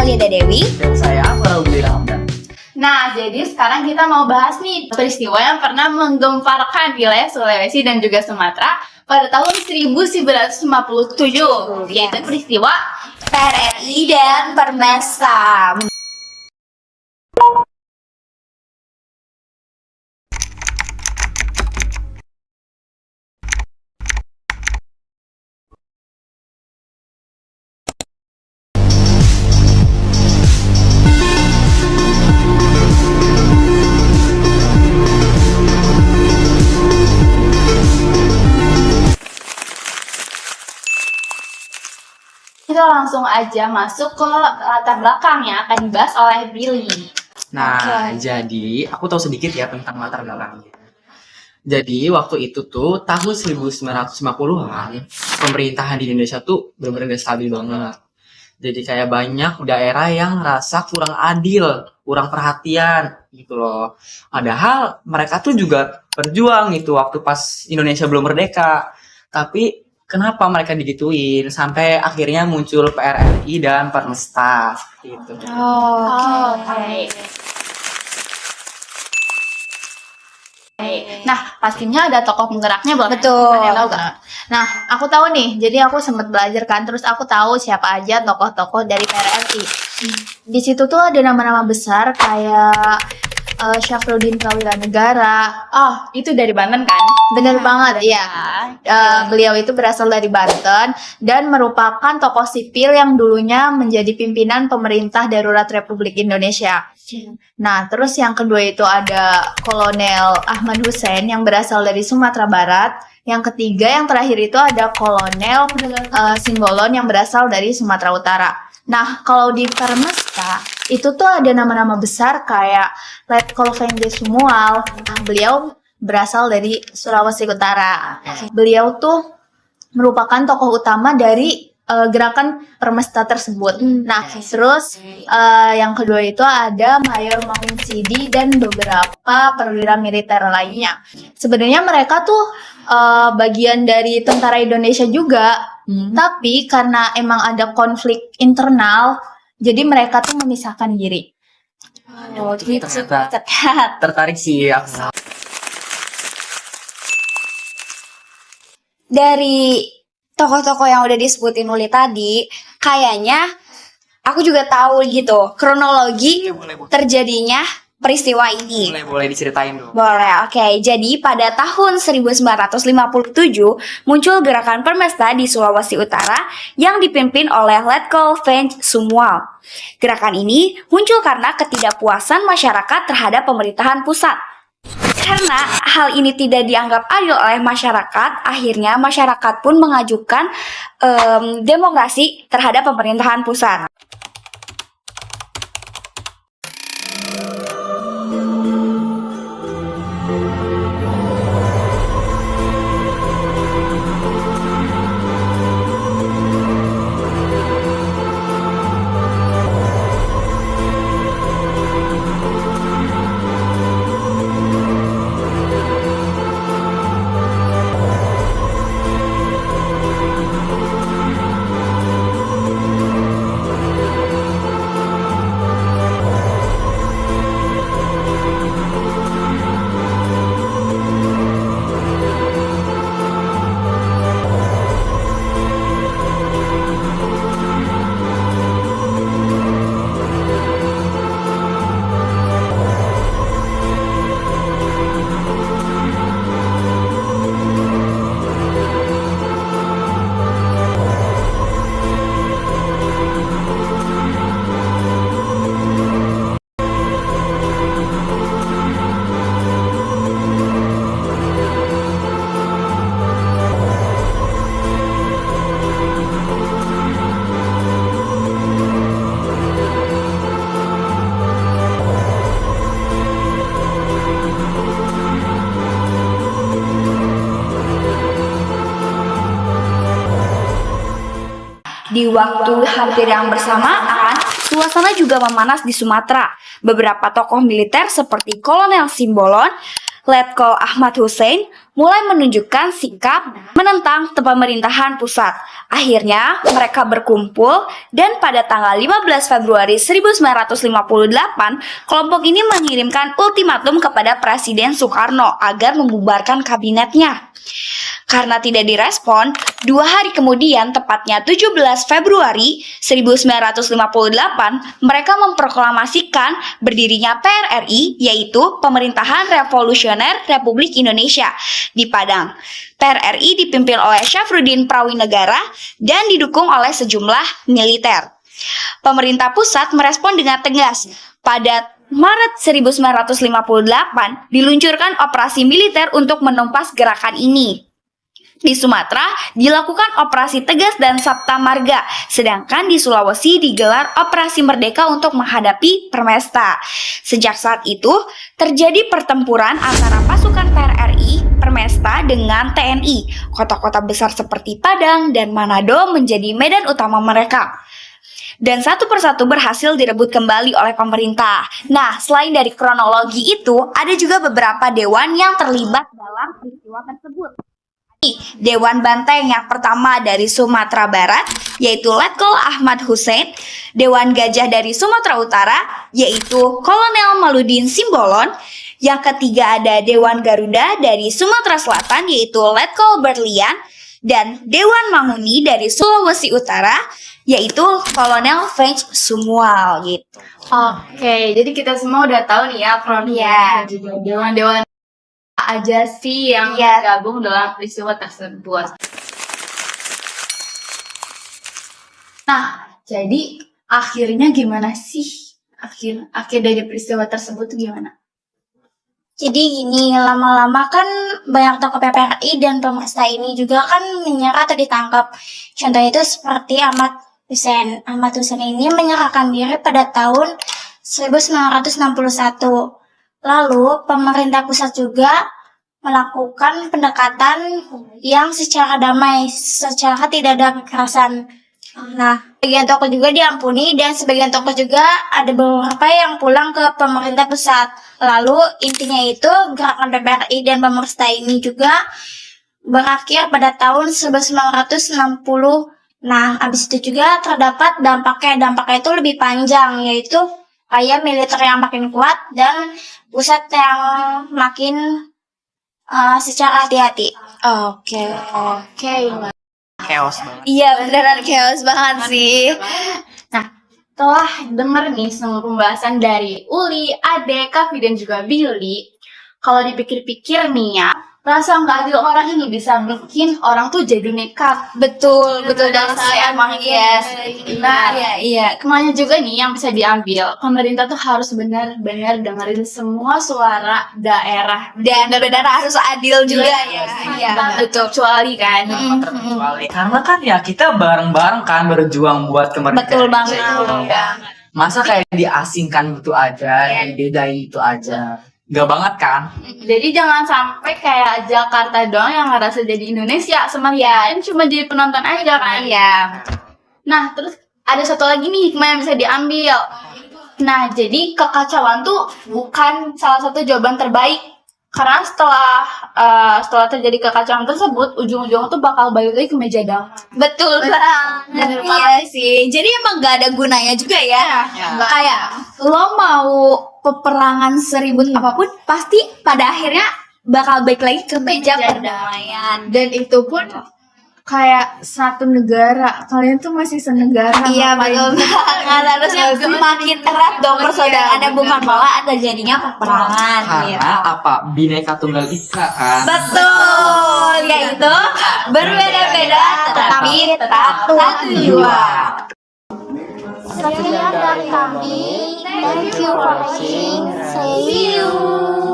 Oliada Dewi. Dan saya Farauddin Hamdan. Nah, jadi sekarang kita mau bahas nih peristiwa yang pernah menggemparkan wilayah Sulawesi dan juga Sumatera pada tahun 1957, yaitu peristiwa PRRI dan Permesta. Kita langsung aja masuk ke latar belakang yang akan dibahas oleh Billy. Nah, jadi aku tahu sedikit ya tentang latar belakangnya. Jadi waktu itu tuh tahun 1950-an pemerintahan di Indonesia tuh benar-benar gak stabil banget. Jadi kayak banyak daerah yang rasa kurang adil, kurang perhatian gitu loh. Padahal mereka tuh juga berjuang gitu waktu pas Indonesia belum merdeka. Tapi kenapa mereka digituin sampai akhirnya muncul PRRI dan Permesta seperti itu. Oke. Nah, pastinya ada tokoh penggeraknya, boleh? Betul. Ada tahu gak? Nah, aku tahu nih. Jadi aku sempat belajar kan, terus aku tahu siapa aja tokoh-tokoh dari PRRI. Di situ tuh ada nama-nama besar kayak Syafruddin Prawilanegara. Oh, itu dari Banten kan? Bener banget, iya. Beliau itu berasal dari Banten dan merupakan tokoh sipil yang dulunya menjadi pimpinan pemerintah darurat Republik Indonesia. Nah, terus yang kedua itu ada Kolonel Ahmad Hussein yang berasal dari Sumatera Barat. Yang ketiga, yang terakhir itu ada Kolonel Simbolon yang berasal dari Sumatera Utara. Nah, kalau di Permesta itu tuh ada nama-nama besar kayak Letkol Venje Sumual. Nah, beliau berasal dari Sulawesi Utara. Beliau tuh merupakan tokoh utama dari gerakan Permesta tersebut. Nah, terus yang kedua itu ada Mayor Maung Sidi dan beberapa perwira militer lainnya. Sebenarnya mereka tuh bagian dari tentara Indonesia juga, tapi karena emang ada konflik internal, jadi mereka tuh memisahkan diri. Oh, gitu. Ternyata tertarik sih aku. Dari tokoh-tokoh yang udah disebutin Uli tadi, kayaknya aku juga tahu gitu kronologi Boleh. terjadinya peristiwa ini. Boleh diceritain dong. Boleh, oke. Jadi pada tahun 1957 muncul gerakan Permesta di Sulawesi Utara yang dipimpin oleh Letkol Venje Sumual. Gerakan ini muncul karena ketidakpuasan masyarakat terhadap pemerintahan pusat. Karena hal ini tidak dianggap adil oleh masyarakat, akhirnya masyarakat pun mengajukan demokrasi terhadap pemerintahan pusat. Di waktu hampir yang bersamaan, suasana juga memanas di Sumatera. Beberapa tokoh militer seperti Kolonel Simbolon, Letkol Ahmad Hussein, mulai menunjukkan sikap menentang pemerintahan pusat. Akhirnya mereka berkumpul dan pada tanggal 15 Februari 1958, kelompok ini mengirimkan ultimatum kepada Presiden Soekarno agar membubarkan kabinetnya. Karena tidak direspon, 2 hari kemudian, tepatnya 17 Februari 1958, mereka memproklamasikan berdirinya PRRI, yaitu Pemerintahan Revolusioner Republik Indonesia, di Padang. PRRI dipimpin oleh Syafruddin Prawinegara dan didukung oleh sejumlah militer. Pemerintah pusat merespon dengan tegas. Pada Maret 1958, diluncurkan operasi militer untuk menumpas gerakan ini. Di Sumatera dilakukan operasi Tegas dan Sabta Marga, sedangkan di Sulawesi digelar operasi Merdeka untuk menghadapi Permesta. Sejak saat itu, terjadi pertempuran antara pasukan PRRI, Permesta dengan TNI. Kota-kota besar seperti Padang dan Manado menjadi medan utama mereka. Dan satu persatu berhasil direbut kembali oleh pemerintah. Nah, selain dari kronologi itu, ada juga beberapa dewan yang terlibat dalam peristiwa tersebut. Dewan Banteng yang pertama dari Sumatera Barat, yaitu Letkol Ahmad Hussein. Dewan Gajah dari Sumatera Utara, yaitu Kolonel Maludin Simbolon. Yang ketiga ada Dewan Garuda dari Sumatera Selatan, yaitu Letkol Berlian. Dan Dewan Mahuni dari Sulawesi Utara, yaitu Kolonel French Sumual gitu. Oke, jadi kita semua udah tahu nih ya kronologi dan juga dewan-dewan aja sih yang gabung dalam peristiwa tersebut. Nah, jadi akhirnya gimana sih? Akhir dari peristiwa tersebut tuh gimana? Jadi gini, lama-lama kan banyak tokoh PPRI dan Permesta ini juga kan menyerah atau ditangkap. Contohnya itu seperti Ahmad Hussein. Ahmad Hussein ini menyerahkan diri pada tahun 1961. Lalu pemerintah pusat juga melakukan pendekatan yang secara damai, secara tidak ada kekerasan. Nah, sebagian tokoh juga diampuni dan sebagian tokoh juga ada beberapa yang pulang ke pemerintah pusat. Lalu intinya itu gerakan PPRI dan Permesta ini juga berakhir pada tahun 1960. Nah, habis itu juga terdapat dampaknya. Dampaknya itu lebih panjang, yaitu kayak militer yang makin kuat dan pusat yang makin secara hati-hati. Oke. Chaos banget. Iya, beneran chaos banget sih. Nah, setelah denger nih semua pembahasan dari Uli, Ade, Kavi, dan juga Billy, kalau dipikir-pikir nih ya, rasa nggak adil orang ini bisa bikin orang tuh jadi nekat. Betul dan saya emang iya. Nah, Iya. kemana juga nih yang bisa diambil. Pemerintah tuh harus benar-benar dengerin semua suara daerah. Dan benar harus adil juga ya. Iya, betul. Kecuali kan. Terkecuali karena kan ya kita bareng-bareng kan berjuang buat kemerdekaan. Betul banget. Masa kayak diasingkan gitu aja, dibedain gitu aja. Gak banget kan? Jadi jangan sampai kayak Jakarta doang yang ngerasa jadi Indonesia, semuanya cuma jadi penonton aja kan. Iya. Nah, terus ada satu lagi nih hikmah yang bisa diambil. Nah, jadi kekacauan tuh bukan salah satu jawaban terbaik. Karena setelah terjadi kekacauan tersebut, ujung-ujungnya tuh bakal balik lagi ke meja damai. Betul banget. Iya sih. Jadi emang gak ada gunanya juga ya. Kayak lo mau peperangan seribut apapun, pasti pada akhirnya bakal balik lagi ke meja perdamaian. Dan itu pun kayak satu negara. Kalian tuh masih senegara. Iya, betul banget. Harusnya makin erat dong persaudaraannya, bukan malah ada jadinya peperangan. Karena apa? Bineka Tunggal Ika kan? Betul, yaitu berbeda-beda tetapi tetap satu jiwa. Sekian dari kami. Thank you for watching. See you.